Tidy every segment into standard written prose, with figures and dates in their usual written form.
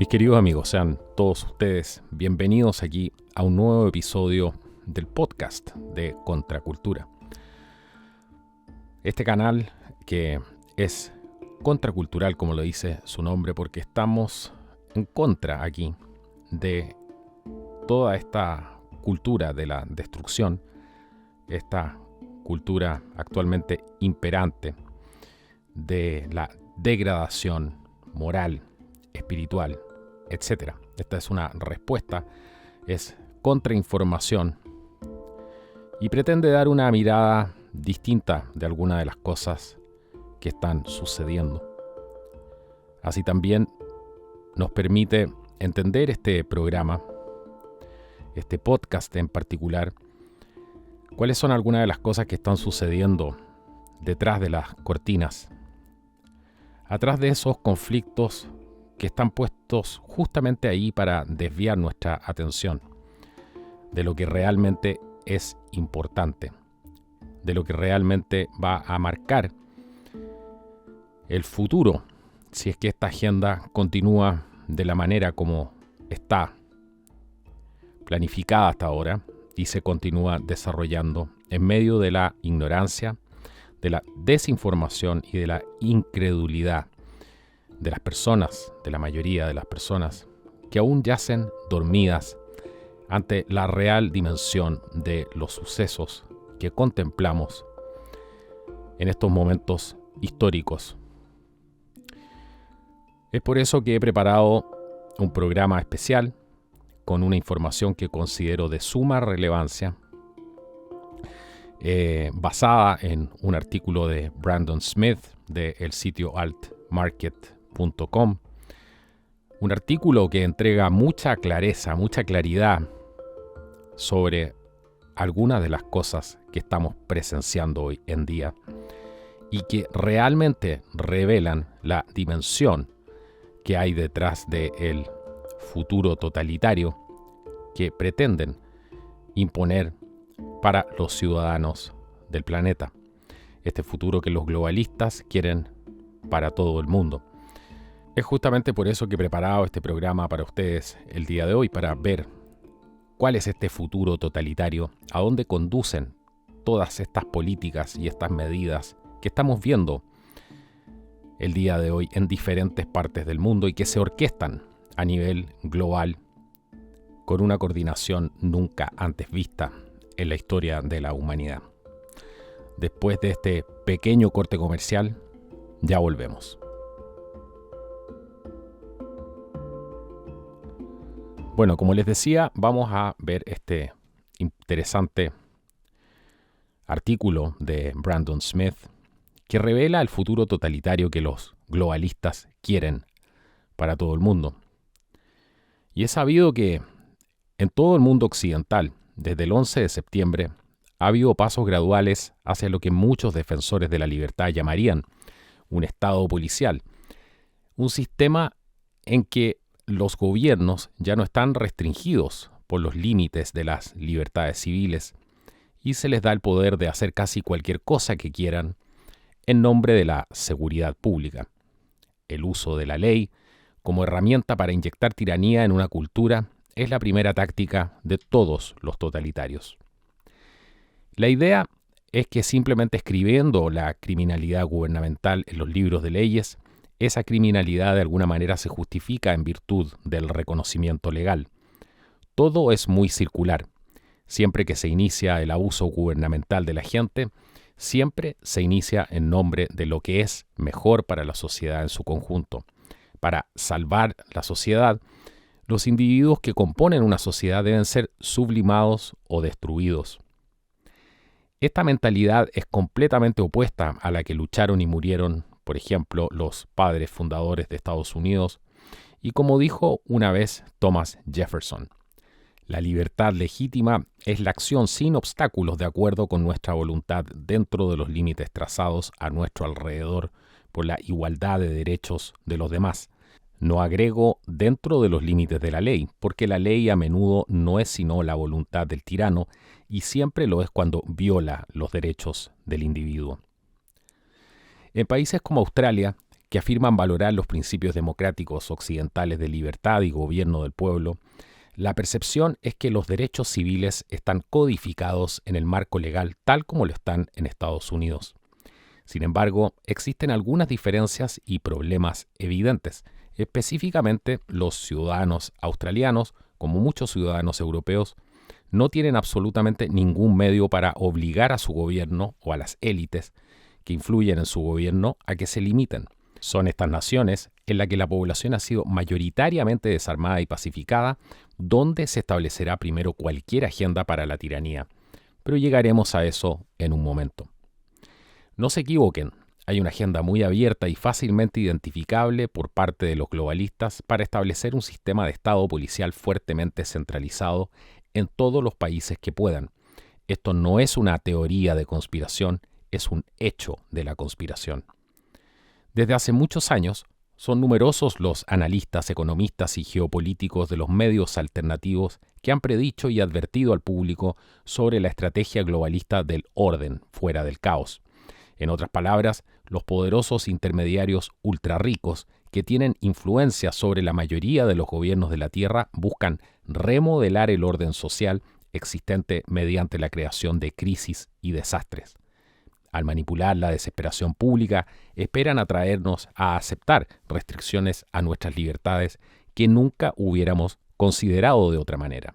Mis queridos amigos, sean todos ustedes bienvenidos aquí a un nuevo episodio del podcast de Contracultura. Este canal que es contracultural, como lo dice su nombre, porque estamos en contra aquí de toda esta cultura de la destrucción, esta cultura actualmente imperante de la degradación moral, espiritual, etc. Esta es una respuesta, es contrainformación y pretende dar una mirada distinta de algunas de las cosas que están sucediendo. Así también nos permite entender este programa, este podcast en particular, cuáles son algunas de las cosas que están sucediendo detrás de las cortinas, atrás de esos conflictos que están puestos justamente ahí para desviar nuestra atención de lo que realmente es importante, de lo que realmente va a marcar el futuro, si es que esta agenda continúa de la manera como está planificada hasta ahora y se continúa desarrollando en medio de la ignorancia, de la desinformación y de la incredulidad de las personas, de la mayoría de las personas que aún yacen dormidas ante la real dimensión de los sucesos que contemplamos en estos momentos históricos. Es por eso que he preparado un programa especial con una información que considero de suma relevancia, basada en un artículo de Brandon Smith del sitio altmarket.com, un artículo que entrega mucha clareza, mucha claridad sobre algunas de las cosas que estamos presenciando hoy en día y que realmente revelan la dimensión que hay detrás del futuro totalitario que pretenden imponer para los ciudadanos del planeta. Este futuro que los globalistas quieren para todo el mundo. Es justamente por eso que he preparado este programa para ustedes el día de hoy, para ver cuál es este futuro totalitario, a dónde conducen todas estas políticas y estas medidas que estamos viendo el día de hoy en diferentes partes del mundo y que se orquestan a nivel global con una coordinación nunca antes vista en la historia de la humanidad. Después de este pequeño corte comercial, ya volvemos. Bueno, como les decía, vamos a ver este interesante artículo de Brandon Smith que revela el futuro totalitario que los globalistas quieren para todo el mundo. Y es sabido que en todo el mundo occidental, desde el 11 de septiembre, ha habido pasos graduales hacia lo que muchos defensores de la libertad llamarían un estado policial, un sistema en que los gobiernos ya no están restringidos por los límites de las libertades civiles y se les da el poder de hacer casi cualquier cosa que quieran en nombre de la seguridad pública. El uso de la ley como herramienta para inyectar tiranía en una cultura es la primera táctica de todos los totalitarios. La idea es que simplemente escribiendo la criminalidad gubernamental en los libros de leyes, esa criminalidad de alguna manera se justifica en virtud del reconocimiento legal. Todo es muy circular. Siempre que se inicia el abuso gubernamental de la gente, siempre se inicia en nombre de lo que es mejor para la sociedad en su conjunto. Para salvar la sociedad, los individuos que componen una sociedad deben ser sublimados o destruidos. Esta mentalidad es completamente opuesta a la que lucharon y murieron, por ejemplo, los padres fundadores de Estados Unidos, y como dijo una vez Thomas Jefferson, la libertad legítima es la acción sin obstáculos de acuerdo con nuestra voluntad dentro de los límites trazados a nuestro alrededor por la igualdad de derechos de los demás. No agrego dentro de los límites de la ley, porque la ley a menudo no es sino la voluntad del tirano y siempre lo es cuando viola los derechos del individuo. En países como Australia, que afirman valorar los principios democráticos occidentales de libertad y gobierno del pueblo, la percepción es que los derechos civiles están codificados en el marco legal tal como lo están en Estados Unidos. Sin embargo, existen algunas diferencias y problemas evidentes. Específicamente, los ciudadanos australianos, como muchos ciudadanos europeos, no tienen absolutamente ningún medio para obligar a su gobierno o a las élites que influyen en su gobierno a que se limiten. Son estas naciones en las que la población ha sido mayoritariamente desarmada y pacificada, donde se establecerá primero cualquier agenda para la tiranía. Pero llegaremos a eso en un momento. No se equivoquen, hay una agenda muy abierta y fácilmente identificable por parte de los globalistas para establecer un sistema de Estado policial fuertemente centralizado en todos los países que puedan. Esto no es una teoría de conspiración, es un hecho de la conspiración. Desde hace muchos años, son numerosos los analistas, economistas y geopolíticos de los medios alternativos que han predicho y advertido al público sobre la estrategia globalista del orden fuera del caos. En otras palabras, los poderosos intermediarios ultrarricos que tienen influencia sobre la mayoría de los gobiernos de la Tierra buscan remodelar el orden social existente mediante la creación de crisis y desastres. Al manipular la desesperación pública, esperan atraernos a aceptar restricciones a nuestras libertades que nunca hubiéramos considerado de otra manera.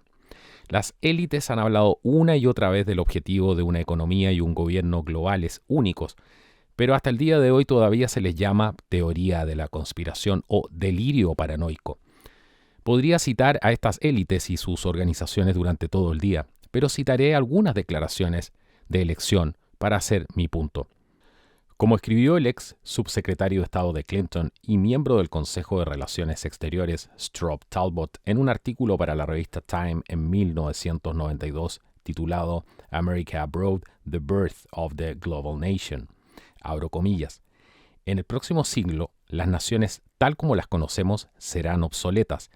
Las élites han hablado una y otra vez del objetivo de una economía y un gobierno globales únicos, pero hasta el día de hoy todavía se les llama teoría de la conspiración o delirio paranoico. Podría citar a estas élites y sus organizaciones durante todo el día, pero citaré algunas declaraciones de elección para hacer mi punto. Como escribió el ex subsecretario de Estado de Clinton y miembro del Consejo de Relaciones Exteriores, Strobe Talbot, en un artículo para la revista Time en 1992, titulado America Abroad, The Birth of the Global Nation. Abro comillas. En el próximo siglo, las naciones tal como las conocemos serán obsoletas.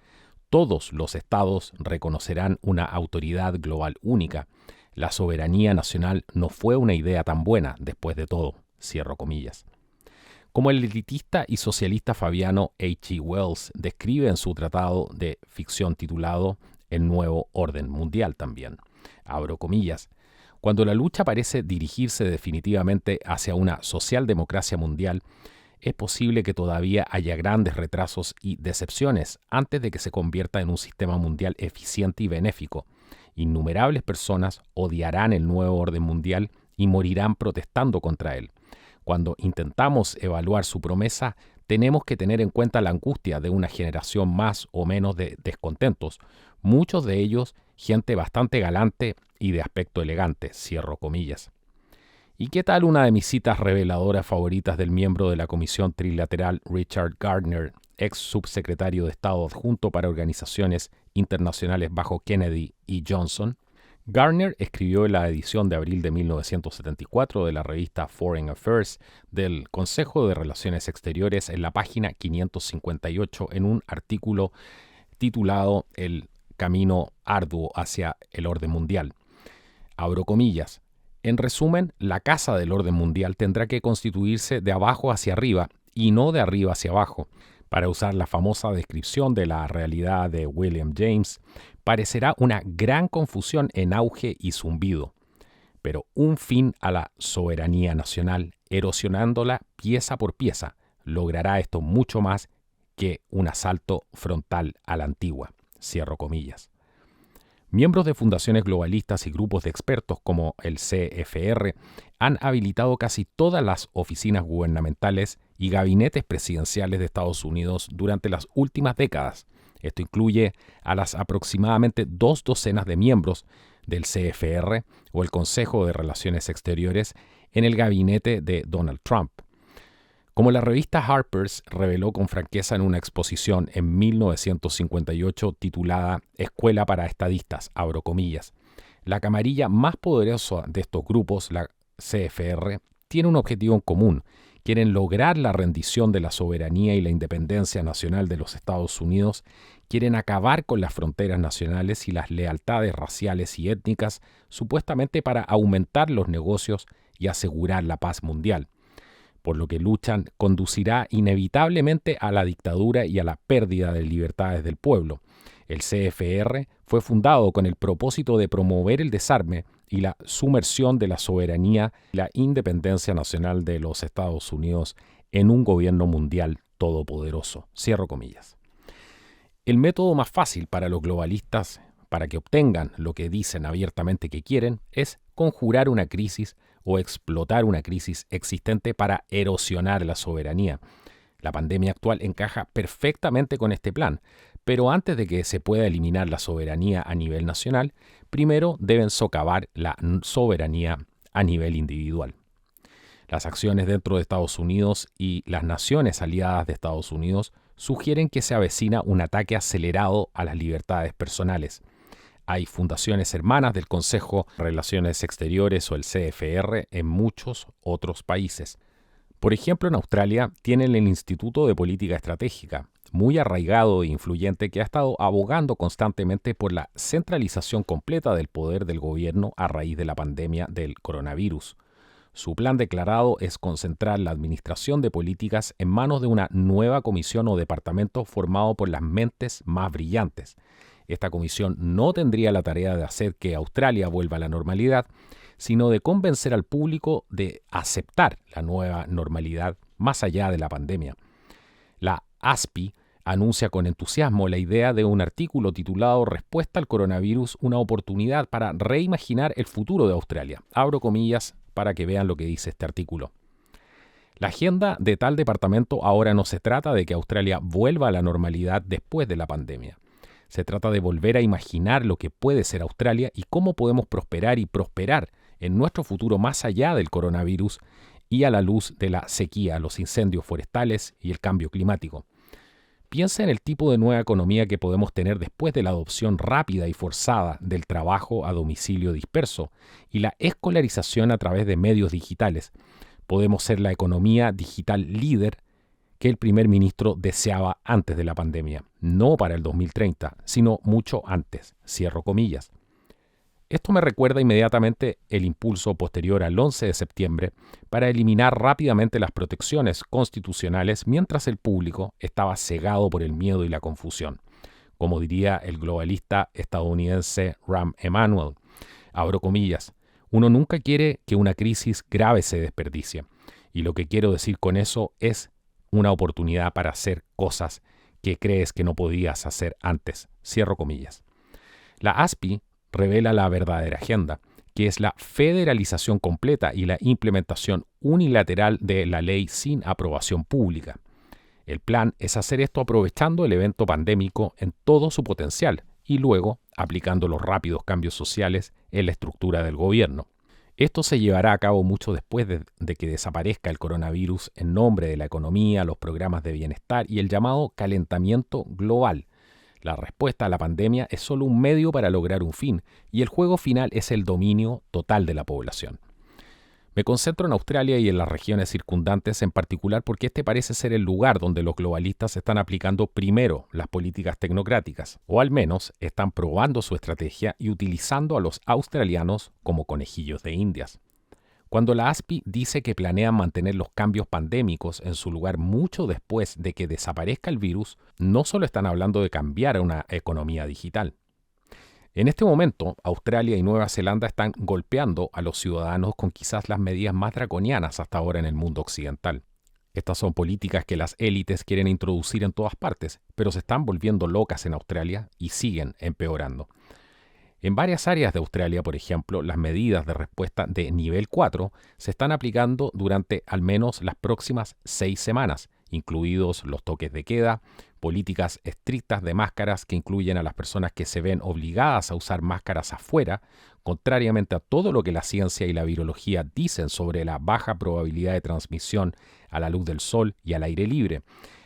Todos los estados reconocerán una autoridad global única. La soberanía nacional no fue una idea tan buena, después de todo. Cierro comillas. Como el elitista y socialista fabiano H. G. Wells describe en su tratado de ficción titulado El Nuevo Orden Mundial también. Abro comillas. Cuando la lucha parece dirigirse definitivamente hacia una socialdemocracia mundial, es posible que todavía haya grandes retrasos y decepciones antes de que se convierta en un sistema mundial eficiente y benéfico. Innumerables personas odiarán el nuevo orden mundial y morirán protestando contra él. Cuando intentamos evaluar su promesa, tenemos que tener en cuenta la angustia de una generación más o menos de descontentos, muchos de ellos gente bastante galante y de aspecto elegante, cierro comillas. ¿Y qué tal una de mis citas reveladoras favoritas del miembro de la Comisión Trilateral Richard Gardner, ex subsecretario de Estado adjunto para organizaciones internacionales bajo Kennedy y Johnson? Gardner escribió en la edición de abril de 1974 de la revista Foreign Affairs del Consejo de Relaciones Exteriores en la página 558 en un artículo titulado El camino arduo hacia el orden mundial. Abro comillas. En resumen, la casa del orden mundial tendrá que constituirse de abajo hacia arriba y no de arriba hacia abajo. Para usar la famosa descripción de la realidad de William James, parecerá una gran confusión en auge y zumbido, pero un fin a la soberanía nacional, erosionándola pieza por pieza, logrará esto mucho más que un asalto frontal a la antigua. Cierro comillas. Miembros de fundaciones globalistas y grupos de expertos como el CFR han habilitado casi todas las oficinas gubernamentales y gabinetes presidenciales de Estados Unidos durante las últimas décadas. Esto incluye a las aproximadamente 2 docenas de miembros del CFR o el Consejo de Relaciones Exteriores en el gabinete de Donald Trump. Como la revista Harper's reveló con franqueza en una exposición en 1958 titulada Escuela para Estadistas, abro comillas, la camarilla más poderosa de estos grupos, la CFR, tiene un objetivo en común. Quieren lograr la rendición de la soberanía y la independencia nacional de los Estados Unidos, quieren acabar con las fronteras nacionales y las lealtades raciales y étnicas, supuestamente para aumentar los negocios y asegurar la paz mundial. por lo que luchan conducirá inevitablemente a la dictadura y a la pérdida de libertades del pueblo. El CFR fue fundado con el propósito de promover el desarme y la sumersión de la soberanía y la independencia nacional de los Estados Unidos en un gobierno mundial todopoderoso. Cierro comillas. El método más fácil para los globalistas, para que obtengan lo que dicen abiertamente que quieren, es conjurar una crisis o explotar una crisis existente para erosionar la soberanía. La pandemia actual encaja perfectamente con este plan, pero antes de que se pueda eliminar la soberanía a nivel nacional, primero deben socavar la soberanía a nivel individual. Las acciones dentro de Estados Unidos y las naciones aliadas de Estados Unidos sugieren que se avecina un ataque acelerado a las libertades personales. Hay fundaciones hermanas del Consejo de Relaciones Exteriores o el CFR en muchos otros países. Por ejemplo, en Australia tienen el Instituto de Política Estratégica, muy arraigado e influyente, que ha estado abogando constantemente por la centralización completa del poder del gobierno a raíz de la pandemia del coronavirus. Su plan declarado es concentrar la administración de políticas en manos de una nueva comisión o departamento formado por las mentes más brillantes. Esta comisión no tendría la tarea de hacer que Australia vuelva a la normalidad, sino de convencer al público de aceptar la nueva normalidad más allá de la pandemia. La ASPI anuncia con entusiasmo la idea de un artículo titulado Respuesta al coronavirus, una oportunidad para reimaginar el futuro de Australia. Abro comillas para que vean lo que dice este artículo. La agenda de tal departamento ahora no se trata de que Australia vuelva a la normalidad después de la pandemia. Se trata de volver a imaginar lo que puede ser Australia y cómo podemos prosperar y prosperar en nuestro futuro más allá del coronavirus y a la luz de la sequía, los incendios forestales y el cambio climático. Piensa en el tipo de nueva economía que podemos tener después de la adopción rápida y forzada del trabajo a domicilio disperso y la escolarización a través de medios digitales. Podemos ser la economía digital líder que el primer ministro deseaba antes de la pandemia, no para el 2030, sino mucho antes, cierro comillas. Esto me recuerda inmediatamente el impulso posterior al 11 de septiembre para eliminar rápidamente las protecciones constitucionales mientras el público estaba cegado por el miedo y la confusión. Como diría el globalista estadounidense Rahm Emanuel, abro comillas, uno nunca quiere que una crisis grave se desperdicie. Y lo que quiero decir con eso es una oportunidad para hacer cosas que crees que no podías hacer antes. Cierro comillas. La ASPI revela la verdadera agenda, que es la federalización completa y la implementación unilateral de la ley sin aprobación pública. El plan es hacer esto aprovechando el evento pandémico en todo su potencial y luego aplicando los rápidos cambios sociales en la estructura del gobierno. Esto se llevará a cabo mucho después de que desaparezca el coronavirus en nombre de la economía, los programas de bienestar y el llamado calentamiento global. La respuesta a la pandemia es solo un medio para lograr un fin, y el juego final es el dominio total de la población. Me concentro en Australia y en las regiones circundantes en particular porque este parece ser el lugar donde los globalistas están aplicando primero las políticas tecnocráticas, o al menos están probando su estrategia y utilizando a los australianos como conejillos de indias. Cuando la ASPI dice que planean mantener los cambios pandémicos en su lugar mucho después de que desaparezca el virus, no solo están hablando de cambiar a una economía digital. En este momento, Australia y Nueva Zelanda están golpeando a los ciudadanos con quizás las medidas más draconianas hasta ahora en el mundo occidental. Estas son políticas que las élites quieren introducir en todas partes, pero se están volviendo locas en Australia y siguen empeorando. En varias áreas de Australia, por ejemplo, las medidas de respuesta de nivel 4 se están aplicando durante al menos las próximas 6 semanas, incluidos los toques de queda, políticas estrictas de máscaras que incluyen a las personas que se ven obligadas a usar máscaras afuera, contrariamente a todo lo que la ciencia y la virología dicen sobre la baja probabilidad de transmisión a la luz del sol y al aire libre.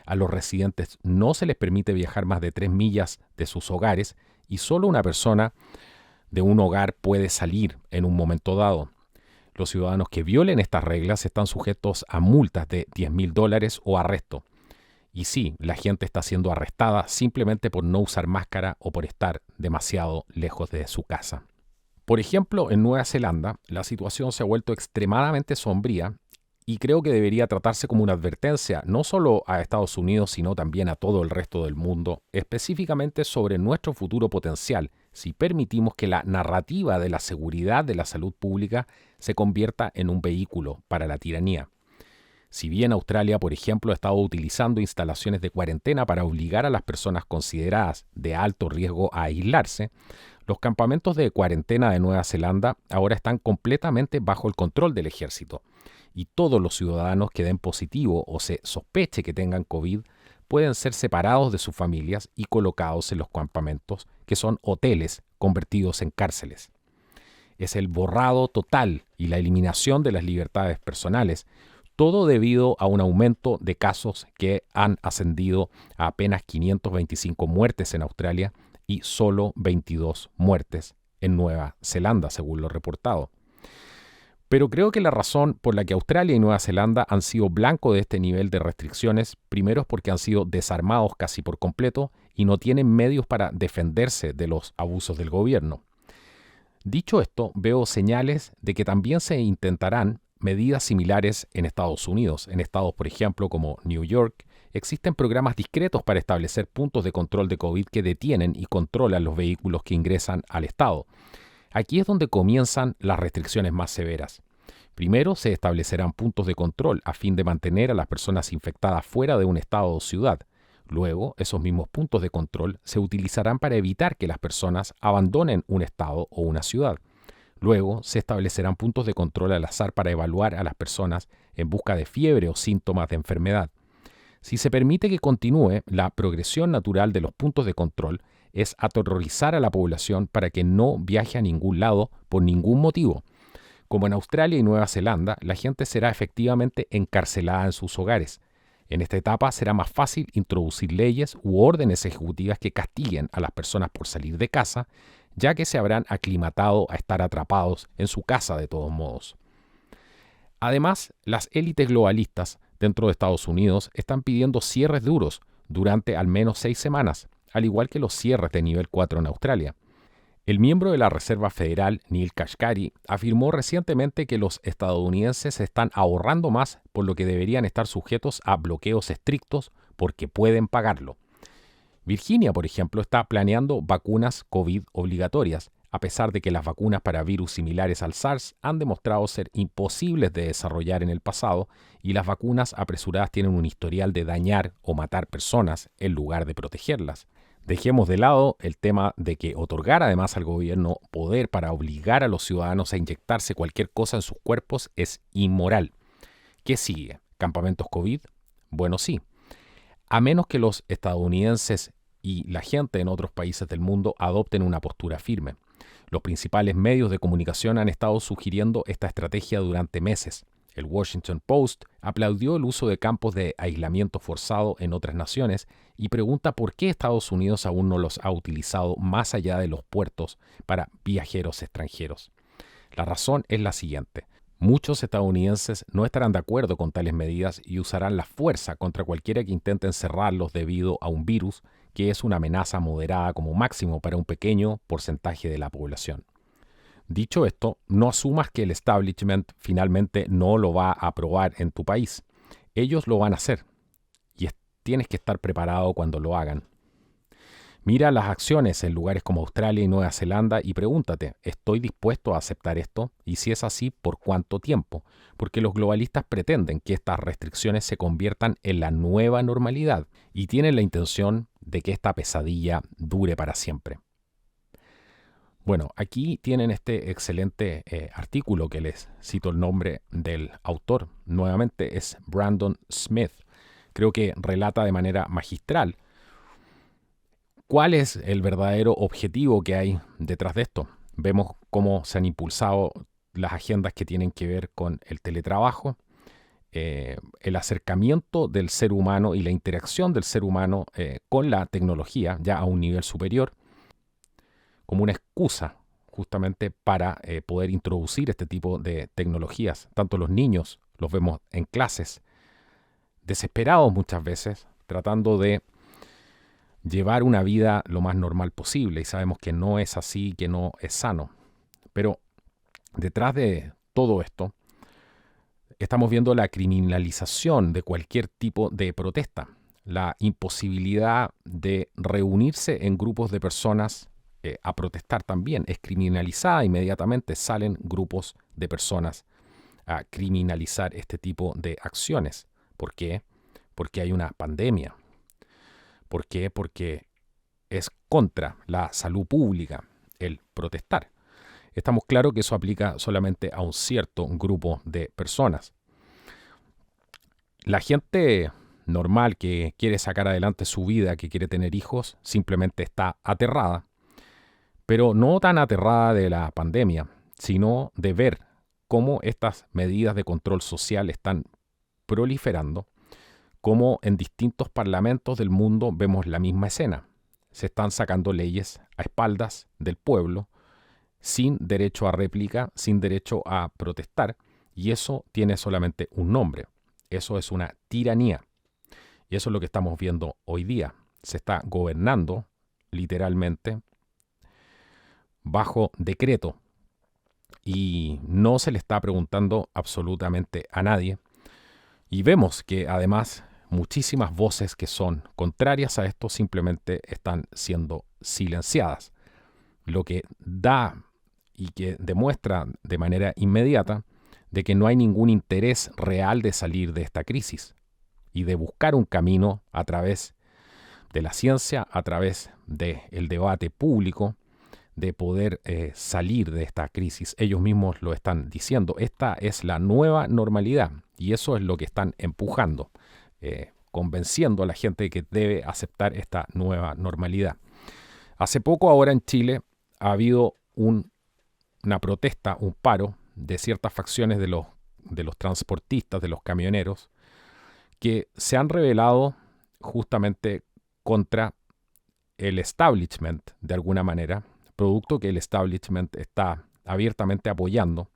A los residentes no se les permite viajar más de 3 millas de sus hogares y solo una persona de un hogar puede salir en un momento dado. Los ciudadanos que violen estas reglas están sujetos a multas de $10,000 o arresto. Y sí, la gente está siendo arrestada simplemente por no usar máscara o por estar demasiado lejos de su casa. Por ejemplo, en Nueva Zelanda, la situación se ha vuelto extremadamente sombría Y creo que debería tratarse como una advertencia, no solo a Estados Unidos, sino también a todo el resto del mundo, específicamente sobre nuestro futuro potencial, si permitimos que la narrativa de la seguridad de la salud pública se convierta en un vehículo para la tiranía. Si bien Australia, por ejemplo, ha estado utilizando instalaciones de cuarentena para obligar a las personas consideradas de alto riesgo a aislarse, los campamentos de cuarentena de Nueva Zelanda ahora están completamente bajo el control del ejército, y todos los ciudadanos que den positivo o se sospeche que tengan COVID pueden ser separados de sus familias y colocados en los campamentos, que son hoteles convertidos en cárceles. Es el borrado total y la eliminación de las libertades personales, todo debido a un aumento de casos que han ascendido a apenas 525 muertes en Australia y solo 22 muertes en Nueva Zelanda, según lo reportado. Pero creo que la razón por la que Australia y Nueva Zelanda han sido blanco de este nivel de restricciones, primero es porque han sido desarmados casi por completo y no tienen medios para defenderse de los abusos del gobierno. Dicho esto, veo señales de que también se intentarán medidas similares en Estados Unidos. En estados, por ejemplo, como New York, existen programas discretos para establecer puntos de control de COVID que detienen y controlan los vehículos que ingresan al estado. Aquí es donde comienzan las restricciones más severas. Primero, se establecerán puntos de control a fin de mantener a las personas infectadas fuera de un estado o ciudad. Luego, esos mismos puntos de control se utilizarán para evitar que las personas abandonen un estado o una ciudad. Luego, se establecerán puntos de control al azar para evaluar a las personas en busca de fiebre o síntomas de enfermedad. Si se permite que continúe, la progresión natural de los puntos de control es aterrorizar a la población para que no viaje a ningún lado por ningún motivo. Como en Australia y Nueva Zelanda, la gente será efectivamente encarcelada en sus hogares. En esta etapa será más fácil introducir leyes u órdenes ejecutivas que castiguen a las personas por salir de casa, ya que se habrán aclimatado a estar atrapados en su casa de todos modos. Además, las élites globalistas dentro de Estados Unidos están pidiendo cierres duros durante al menos 6 semanas, al igual que los cierres de nivel 4 en Australia. El miembro de la Reserva Federal, Neil Kashkari, afirmó recientemente que los estadounidenses están ahorrando más, por lo que deberían estar sujetos a bloqueos estrictos porque pueden pagarlo. Virginia, por ejemplo, está planeando vacunas COVID obligatorias, a pesar de que las vacunas para virus similares al SARS han demostrado ser imposibles de desarrollar en el pasado y las vacunas apresuradas tienen un historial de dañar o matar personas en lugar de protegerlas. Dejemos de lado el tema de que otorgar además al gobierno poder para obligar a los ciudadanos a inyectarse cualquier cosa en sus cuerpos es inmoral. ¿Qué sigue? ¿Campamentos COVID? Bueno, sí. A menos que los estadounidenses y la gente en otros países del mundo adopten una postura firme. Los principales medios de comunicación han estado sugiriendo esta estrategia durante meses. El Washington Post aplaudió el uso de campos de aislamiento forzado en otras naciones y pregunta por qué Estados Unidos aún no los ha utilizado más allá de los puertos para viajeros extranjeros. La razón es la siguiente. Muchos estadounidenses no estarán de acuerdo con tales medidas y usarán la fuerza contra cualquiera que intente encerrarlos debido a un virus que es una amenaza moderada como máximo para un pequeño porcentaje de la población. Dicho esto, no asumas que el establishment finalmente no lo va a aprobar en tu país. Ellos lo van a hacer y tienes que estar preparado cuando lo hagan. Mira las acciones en lugares como Australia y Nueva Zelanda y pregúntate, ¿estoy dispuesto a aceptar esto? Y si es así, ¿por cuánto tiempo? Porque los globalistas pretenden que estas restricciones se conviertan en la nueva normalidad y tienen la intención de que esta pesadilla dure para siempre. Bueno, aquí tienen este excelente artículo que les cito el nombre del autor. Nuevamente es Brandon Smith. Creo que relata de manera magistral cuál es el verdadero objetivo que hay detrás de esto. Vemos cómo se han impulsado las agendas que tienen que ver con el teletrabajo, el acercamiento del ser humano y la interacción del ser humano con la tecnología ya a un nivel superior, como una excusa justamente para poder introducir este tipo de tecnologías. Tanto los niños los vemos en clases, desesperados muchas veces, tratando de llevar una vida lo más normal posible, y sabemos que no es así, que no es sano. Pero detrás de todo esto estamos viendo la criminalización de cualquier tipo de protesta, la imposibilidad de reunirse en grupos de personas a protestar también es criminalizada. Inmediatamente salen grupos de personas a criminalizar este tipo de acciones. ¿Por qué? Porque hay una pandemia. ¿Por qué? Porque es contra la salud pública el protestar. Estamos claros que eso aplica solamente a un cierto grupo de personas. La gente normal que quiere sacar adelante su vida, que quiere tener hijos, simplemente está aterrada, pero no tan aterrada de la pandemia, sino de ver cómo estas medidas de control social están proliferando, cómo en distintos parlamentos del mundo vemos la misma escena. Se están sacando leyes a espaldas del pueblo, sin derecho a réplica, sin derecho a protestar, y eso tiene solamente un nombre. Eso es una tiranía. Y eso es lo que estamos viendo hoy día. Se está gobernando, literalmente, bajo decreto. Y no se le está preguntando absolutamente a nadie. Y vemos que además muchísimas voces que son contrarias a esto simplemente están siendo silenciadas. Lo que da y que demuestra de manera inmediata de que no hay ningún interés real de salir de esta crisis y de buscar un camino a través de la ciencia, a través del debate público, de poder salir de esta crisis. Ellos mismos lo están diciendo. Esta es la nueva normalidad y eso es lo que están empujando, convenciendo a la gente de que debe aceptar esta nueva normalidad. Hace poco ahora en Chile ha habido una protesta, un paro de ciertas facciones de los transportistas, de los camioneros, que se han rebelado justamente contra el establishment de alguna manera, producto que el establishment está abiertamente apoyando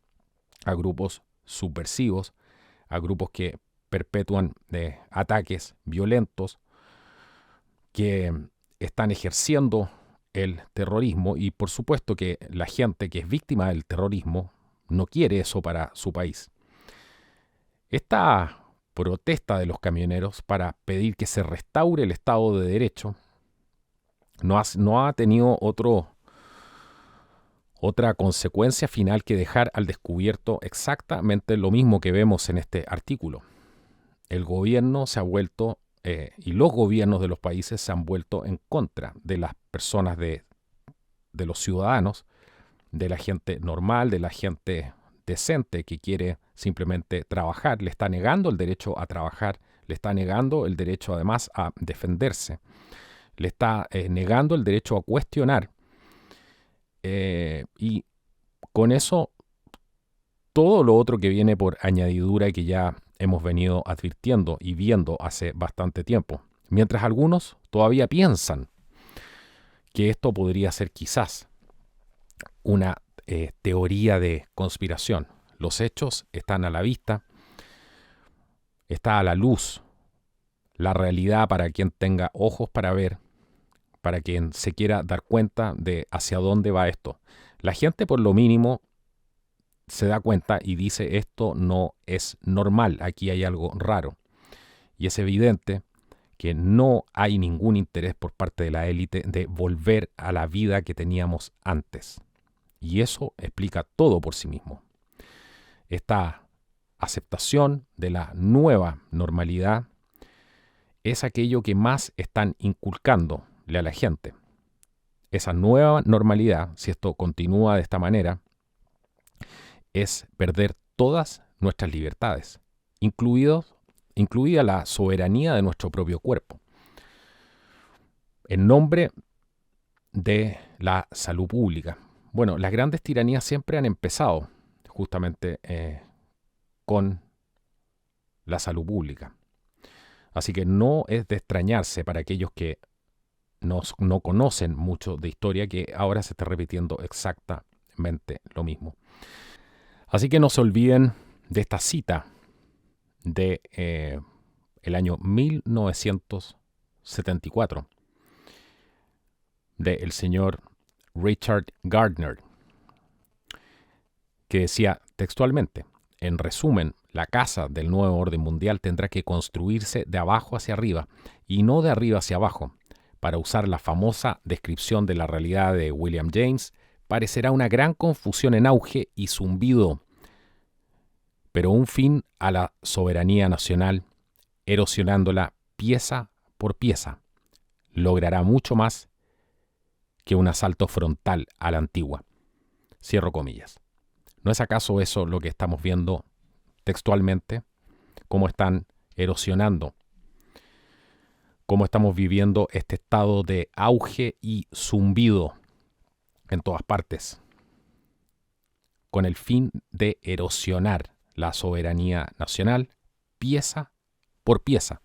a grupos subversivos, a grupos que perpetúan ataques violentos, que están ejerciendo el terrorismo, y por supuesto que la gente que es víctima del terrorismo no quiere eso para su país. Esta protesta de los camioneros para pedir que se restaure el Estado de Derecho no ha tenido otra consecuencia final que dejar al descubierto exactamente lo mismo que vemos en este artículo. El gobierno se ha vuelto, y los gobiernos de los países se han vuelto en contra de las personas, de los ciudadanos, de la gente normal, de la gente decente que quiere simplemente trabajar. Le está negando el derecho a trabajar, le está negando el derecho además a defenderse, le está negando el derecho a cuestionar. Y con eso, todo lo otro que viene por añadidura y que ya hemos venido advirtiendo y viendo hace bastante tiempo. Mientras algunos todavía piensan que esto podría ser quizás una teoría de conspiración. Los hechos están a la vista, está a la luz la realidad para quien tenga ojos para ver, para quien se quiera dar cuenta de hacia dónde va esto. La gente por lo mínimo se da cuenta y dice esto no es normal, aquí hay algo raro. Y es evidente que no hay ningún interés por parte de la élite de volver a la vida que teníamos antes. Y eso explica todo por sí mismo. Esta aceptación de la nueva normalidad es aquello que más están inculcándole a la gente. Esa nueva normalidad, si esto continúa de esta manera, es perder todas nuestras libertades, incluida la soberanía de nuestro propio cuerpo, en nombre de la salud pública. Bueno, las grandes tiranías siempre han empezado justamente con la salud pública. Así que no es de extrañarse para aquellos que no conocen mucho de historia que ahora se esté repitiendo exactamente lo mismo. Así que no se olviden de esta cita de el año 1974 del señor Richard Gardner, que decía textualmente: en resumen, La casa del nuevo orden mundial tendrá que construirse de abajo hacia arriba y no de arriba hacia abajo. Para usar la famosa descripción de la realidad de William James, parecerá una gran confusión en auge y zumbido, pero un fin a la soberanía nacional, erosionándola pieza por pieza, logrará mucho más que un asalto frontal a la antigua. Cierro comillas. ¿No es acaso eso lo que estamos viendo textualmente? ¿Cómo están erosionando? ¿Cómo estamos viviendo este estado de auge y zumbido en todas partes? Con el fin de erosionar la soberanía nacional pieza por pieza,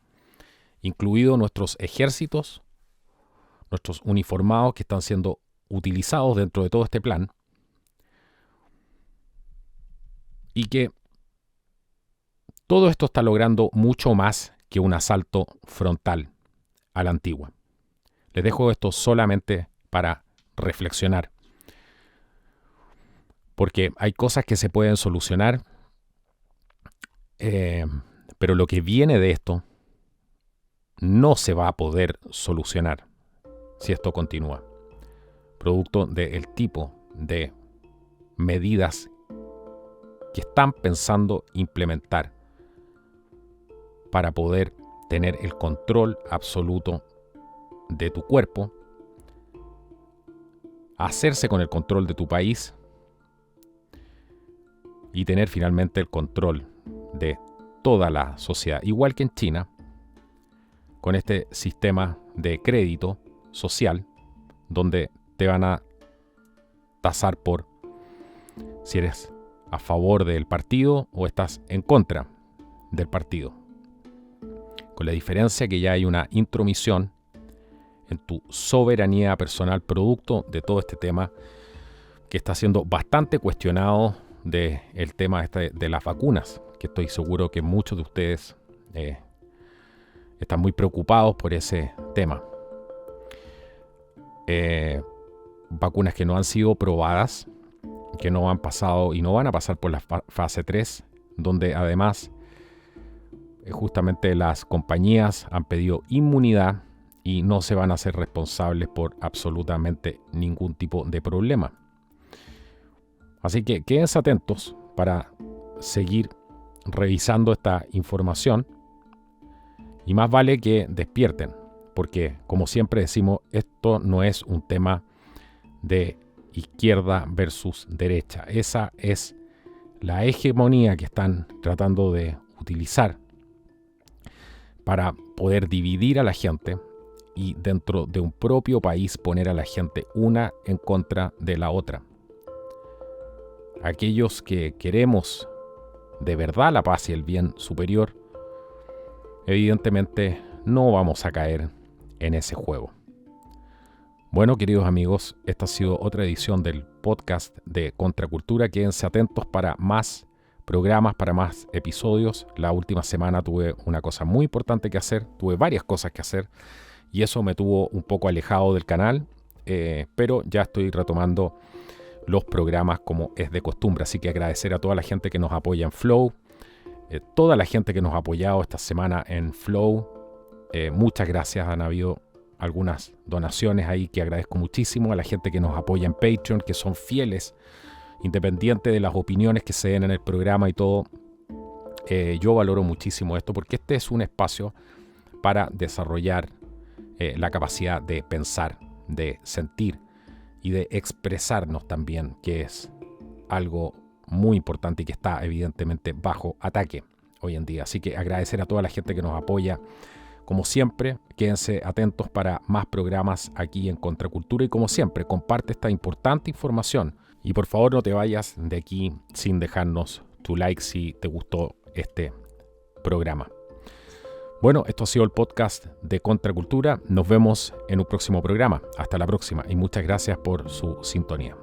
incluidos nuestros ejércitos, nuestros uniformados que están siendo utilizados dentro de todo este plan, y que todo esto está logrando mucho más que un asalto frontal a la antigua. Les dejo esto solamente para reflexionar, porque hay cosas que se pueden solucionar, pero lo que viene de esto no se va a poder solucionar si esto continúa, producto del tipo de medidas que están pensando implementar para poder tener el control absoluto de tu cuerpo, hacerse con el control de tu país y tener finalmente el control de toda la sociedad, igual que en China, con este sistema de crédito social, donde te van a tasar por si eres a favor del partido o estás en contra del partido. Con la diferencia que ya hay una intromisión en tu soberanía personal producto de todo este tema que está siendo bastante cuestionado del tema de las vacunas, que estoy seguro que muchos de ustedes están muy preocupados por ese tema. Vacunas que no han sido probadas, que no han pasado y no van a pasar por la fase 3, donde además justamente las compañías han pedido inmunidad y no se van a hacer responsables por absolutamente ningún tipo de problema. Así que quédense atentos para seguir revisando esta información y más vale que despierten, porque como siempre decimos, esto no es un tema de izquierda versus derecha. Esa es la hegemonía que están tratando de utilizar para poder dividir a la gente y dentro de un propio país poner a la gente una en contra de la otra. Aquellos que queremos de verdad la paz y el bien superior, evidentemente no vamos a caer en ese juego. Bueno, queridos amigos, esta ha sido otra edición del podcast de Contracultura. Quédense atentos para más programas, para más episodios. La última semana tuve una cosa muy importante que hacer, tuve varias cosas que hacer y eso me tuvo un poco alejado del canal, pero ya estoy retomando los programas como es de costumbre. Así que agradecer a toda la gente que nos apoya en Flow, toda la gente que nos ha apoyado esta semana en Flow. Muchas gracias, han habido algunas donaciones ahí que agradezco muchísimo, a la gente que nos apoya en Patreon, que son fieles, independiente de las opiniones que se den en el programa y todo. Yo valoro muchísimo esto porque este es un espacio para desarrollar la capacidad de pensar, de sentir y de expresarnos también, que es algo muy importante y que está evidentemente bajo ataque hoy en día. Así que agradecer a toda la gente que nos apoya. Como siempre, quédense atentos para más programas aquí en Contracultura y como siempre, comparte esta importante información y por favor no te vayas de aquí sin dejarnos tu like si te gustó este programa. Bueno, esto ha sido el podcast de Contracultura. Nos vemos en un próximo programa. Hasta la próxima y muchas gracias por su sintonía.